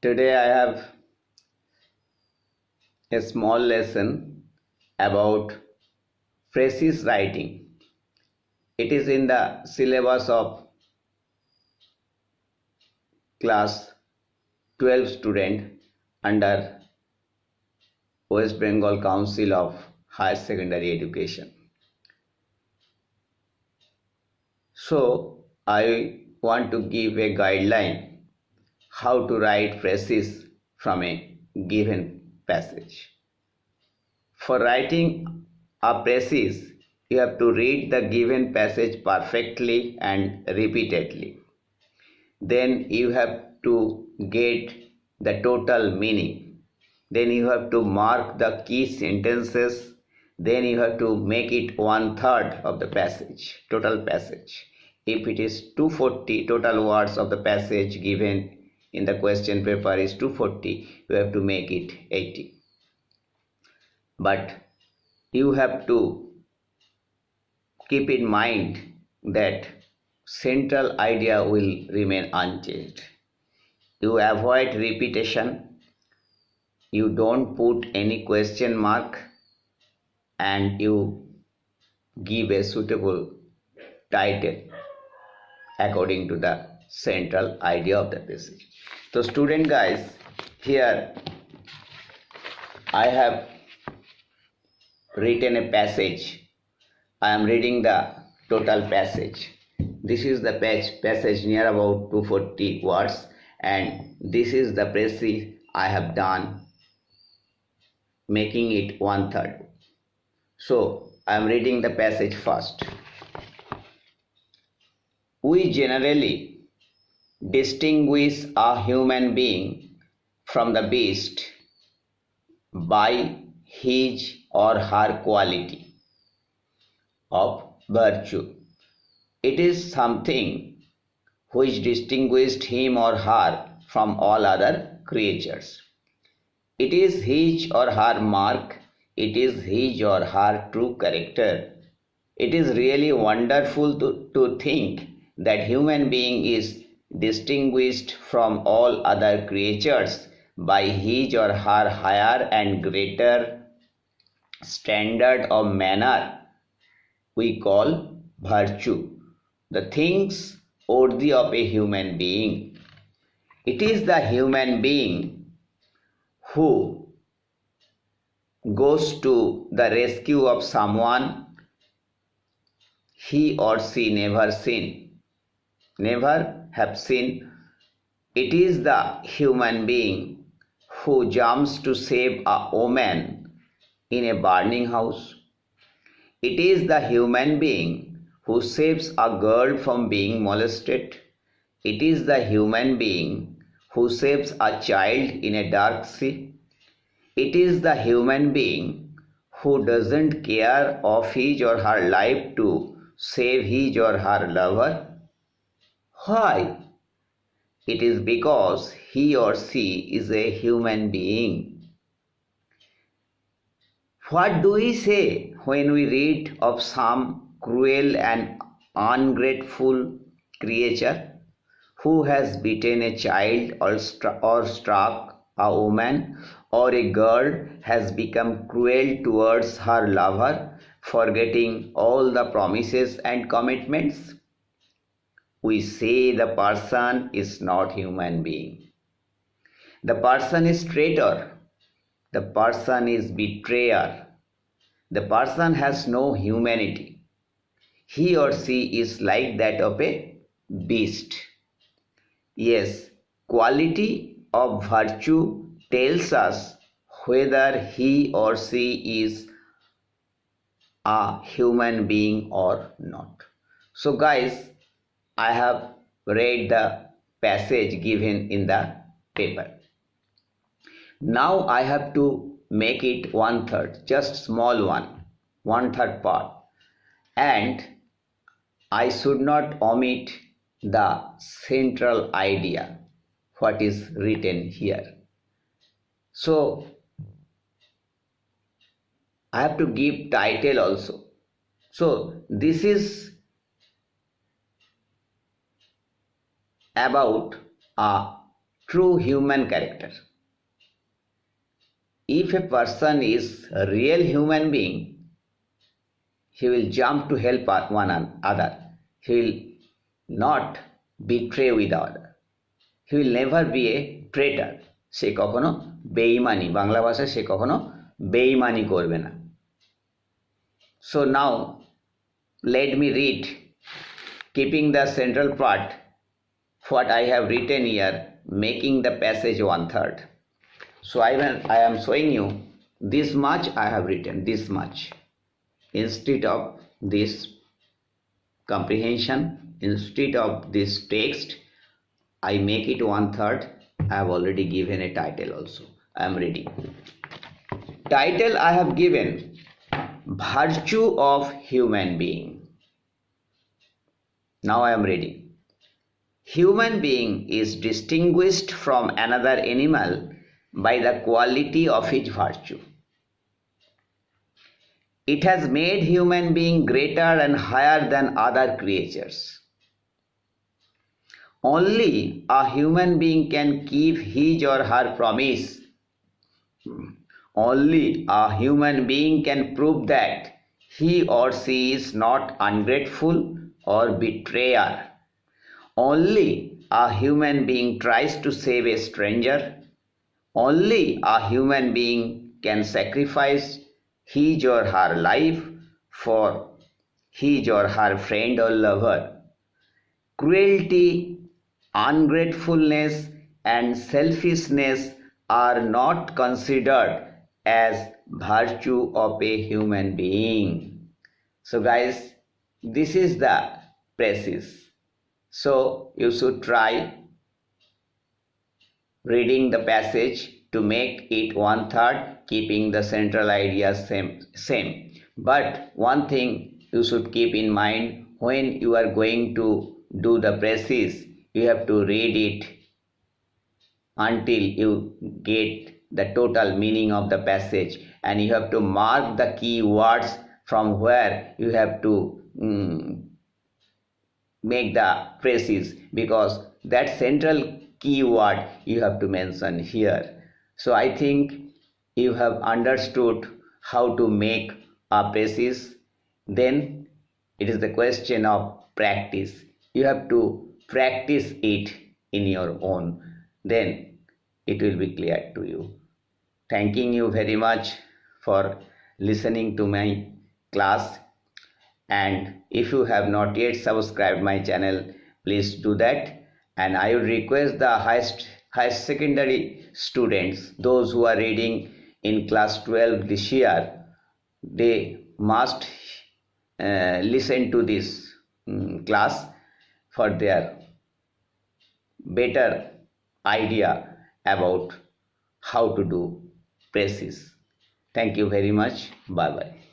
Today I have a small lesson about Precis writing. It is in the syllabus of class 12 student under West Bengal Council of Higher Secondary Education. So I want to give a guideline how to write phrases from a given passage. For writing a precis, you have to read the given passage perfectly and repeatedly. Then you have to get the total meaning. Then you have to mark the key sentences. Then you have to make it 1/3 of the passage, total passage. If it is 240 total words of the passage given in the question paper is 240, you have to make it 80. But you have to keep in mind that central idea will remain unchanged. You avoid repetition, you don't put any question mark, and you give a suitable title according to the central idea of the passage. So student guys, here I have written a passage. I am reading the total passage. This is the passage near about 240 words, and this is the precis I have done, making it 1/3. So I am reading the passage first. We generally distinguish a human being from the beast by his or her quality of virtue. It is something which distinguished him or her from all other creatures. It is his or her mark. It is his or her true character. It is really wonderful to think that human being is distinguished from all other creatures by his or her higher and greater standard of manner we call virtue, the things worthy of a human being. It is the human being who goes to the rescue of someone he or she never have seen. It is the human being who jumps to save a woman in a burning house. It is the human being who saves a girl from being molested. It is the human being who saves a child in a dark sea. It is the human being who doesn't care of his or her life to save his or her lover. Why? It is because he or she is a human being. What do we say when we read of some cruel and ungrateful creature who has beaten a child or struck a woman, or a girl has become cruel towards her lover, forgetting all the promises and commitments? We say the person is not human being. The person is traitor. The person is betrayer. The person has no humanity. He or she is like that of a beast. Yes, quality of virtue tells us whether he or she is a human being or not. So guys, I have read the passage given in the paper. Now I have to make it 1/3, just small one, 1/3 part, and I should not omit the central idea, what is written here. So I have to give title also. So this is about a true human character. If a person is a real human being, he will jump to help one another. He will not betray with other. He will never be a traitor. সে কখনো বেঈমানি, বাংলা ভাষায় সে কখনো বেঈমানি করবে না। So now let me read, keeping the central part, what I have written here, making the passage 1/3. So I am showing you this much I have written, this much. Instead of this comprehension, instead of this text, I make it 1/3. I have already given a title also. I am ready. Title I have given, Virtue of Human Being. Now I am ready. Human being is distinguished from another animal by the quality of his virtue. It has made human being greater and higher than other creatures. Only a human being can keep his or her promise. Only a human being can prove that he or she is not ungrateful or betrayer. Only a human being tries to save a stranger. Only a human being can sacrifice his or her life for his or her friend or lover. Cruelty, ungratefulness, and selfishness are not considered as virtue of a human being. So guys, this is the Precis. So you should try reading the passage to make it 1/3, keeping the central ideas same. But one thing you should keep in mind, when you are going to do the Precis, you have to read it until you get the total meaning of the passage, and you have to mark the key words from where you have to make the Precis, because that central keyword you have to mention here. So I think you have understood how to make a Precis. Then it is the question of practice. You have to practice it in your own, then it will be clear to you. Thanking you very much for listening to my class, and if you have not yet subscribed my channel, please do that. And I would request the high secondary students, those who are reading in class 12 this year, they must listen to this class for their better idea about how to do Precis. Thank you very much. Bye bye.